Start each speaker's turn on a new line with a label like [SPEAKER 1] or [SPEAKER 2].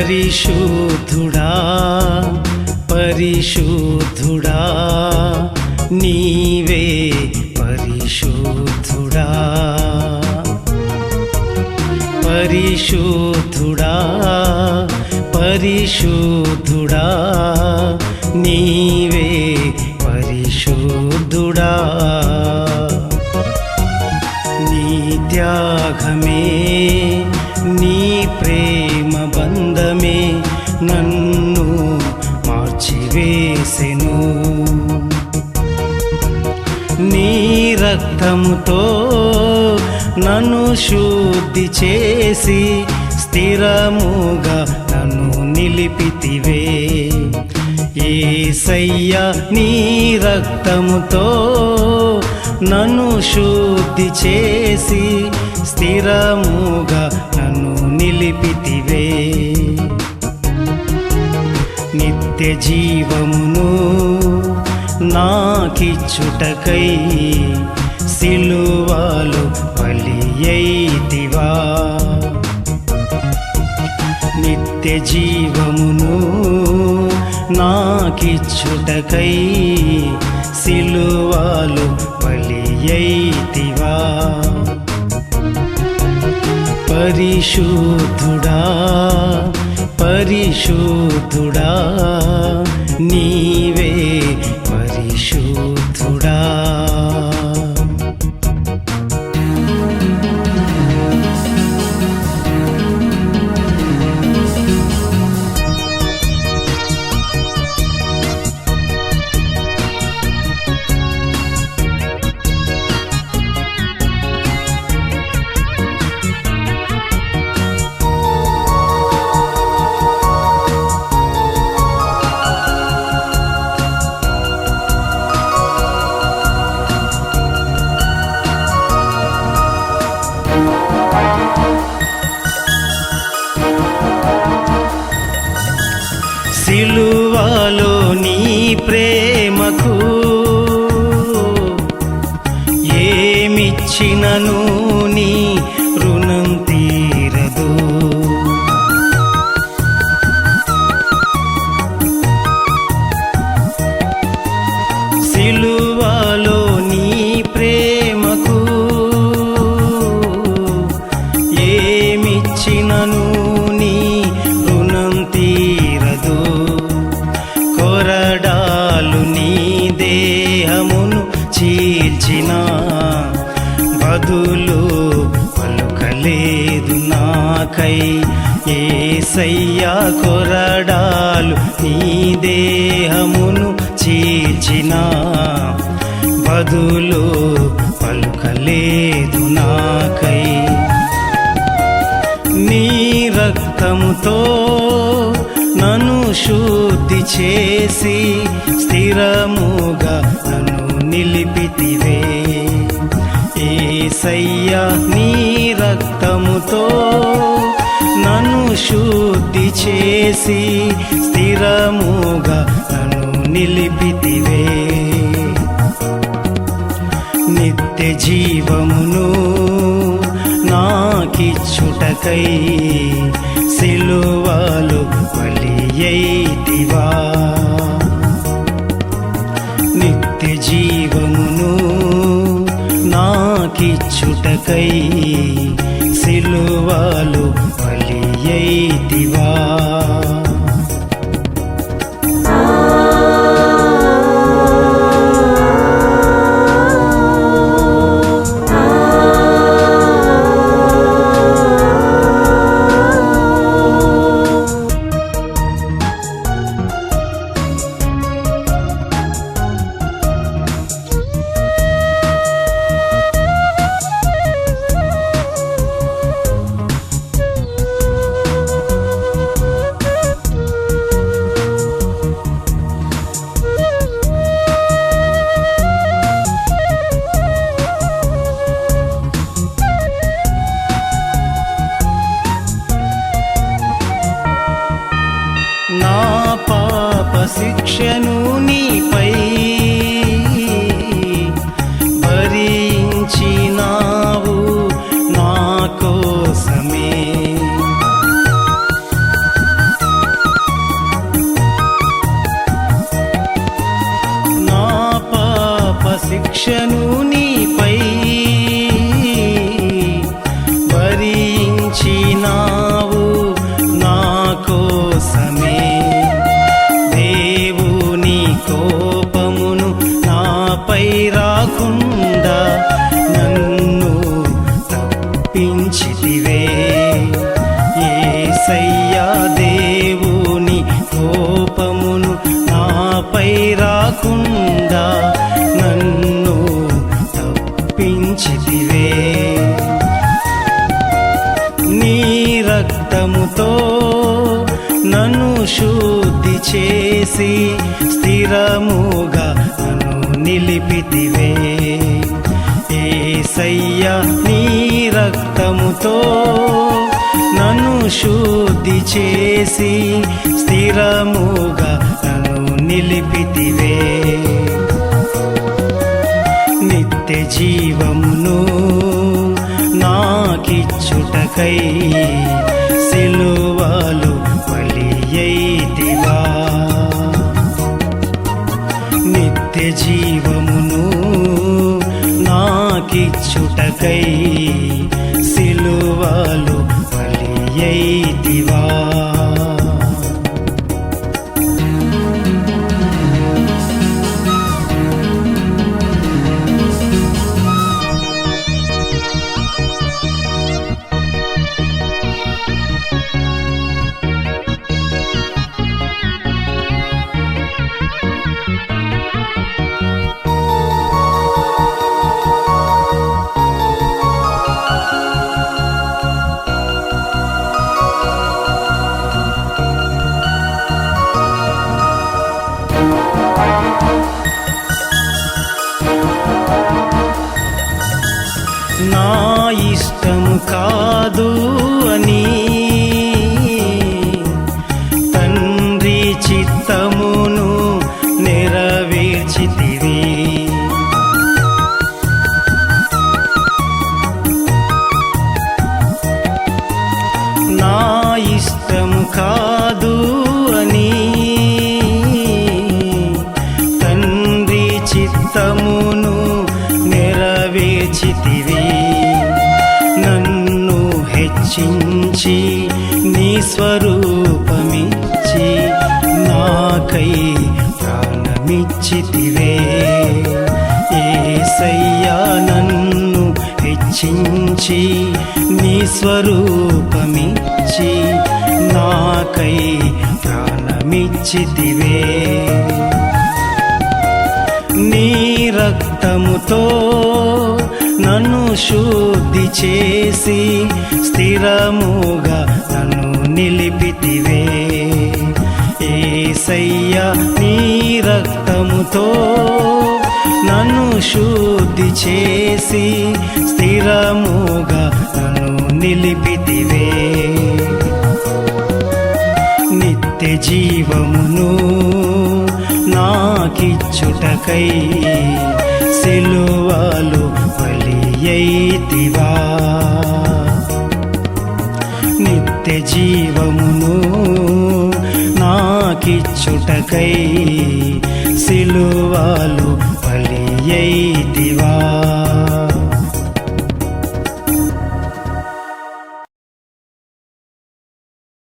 [SPEAKER 1] పరిశుద్ధుడా పరిశుద్ధుడా నీవే పరిశుద్ధుడా పరిశుద్ధుడా పరిశుద్ధుడా నీవే పరిశుద్ధుడా నీ త్యాగమే నీ ప్రేమ బంధమే నన్ను మార్చివేసెను నీ రక్తముతో నన్ను శుద్ధి చేసి స్థిరముగా నన్ను నిలిపితివే యేసయ్యా నీ రక్తముతో నన్ను శుద్ధి చేసి స్థిరముగా నన్ను నిలిపితివే నిత్య జీవమును నాకిచ్చుటకై సిలువలో బలియైతివా నిత్య జీవమును నాకిచ్చుటకై సిలువలో బలియైతివా పరిశుద్ధుడా పరిశుద్ధుడా నీవే పరిశుద్ధుడా సిలువలో నీ ప్రేమకు ఏమిచ్చినను నీ రుణం తీరదు సిలువలో నీ ప్రేమకు ఏమిచ్చినను నీ రుణం తీరదు కొరడాలు నీ దేహమును చీల్చిన బదులు పలుకలేదు నాకై యేసయ్యా కొరడాలు నీ దేహమును చీల్చిన బదులు పలుకలేదు నాకై నీ రక్తముతో నన్ను శుద్ధి చేసి స్థిరముగా నన్ను నిలిపితివే యేసయ్యా నీ రక్తముతో నన్ను శుద్ధి చేసి స్థిరముగా నన్ను నిలిపితివే నిత్య జీవమును నాకిచ్చుటకై సిలువలో బలియైతివా నిత్య జీవమును నాకిచ్చుటకై సిలువలో బలియైతివా శిక్షను నీపై భరించినావు నా కోసమే శిక్షను నీపై భరించినావు నా కోసమే. దేవుని కోపమును నాపై రాకుండా నన్ను తప్పించితివే. యేసయ్యా దేవుని కోపమును నాపై రాకుండా నన్ను తప్పించితివే. నీ రక్తముతో నన్ను శుద్ధి చేసి స్థిరముగా నన్ను నిలిపితివే. యేసయ్యా నీ రక్తముతో నన్ను శుద్ధి చేసి స్థిరముగా నన్ను నిలిపితివే. నిత్య జీవమును నాకిచ్చుటకై సిలువలో బలియైతివా. నిత్య జీవమును నాకిచ్చుటకై సిలువలో బలియైతివా. నా ఇష్టము కాదు అని తండ్రి చిత్తమును నెరవేర్చితివి. నా ఇష్టము కాదు అని తండ్రి చిత్తమును నెరవేర్చితివి. నన్ను హెచ్చించి నీ స్వరూపమిచ్చి నాకై ప్రాణమిచ్చితివే. యేసయ్యా నన్ను హెచ్చించి నీ స్వరూపమిచ్చి నాకై ప్రాణమిచ్చితివే. నీ రక్తముతో నన్ను శుద్ధి చేసి స్థిరముగా నన్ను నిలిపితివే. యేసయ్యా నీ రక్తముతో నన్ను శుద్ధి చేసి స్థిరముగా నన్ను నిలిపితివే. నిత్య జీవమును నాకిచ్చుటకై సిలువలో బలియైతివా. నిత్య జీవమును నాకిచ్చుటకై సిలువలో బలియైతివా.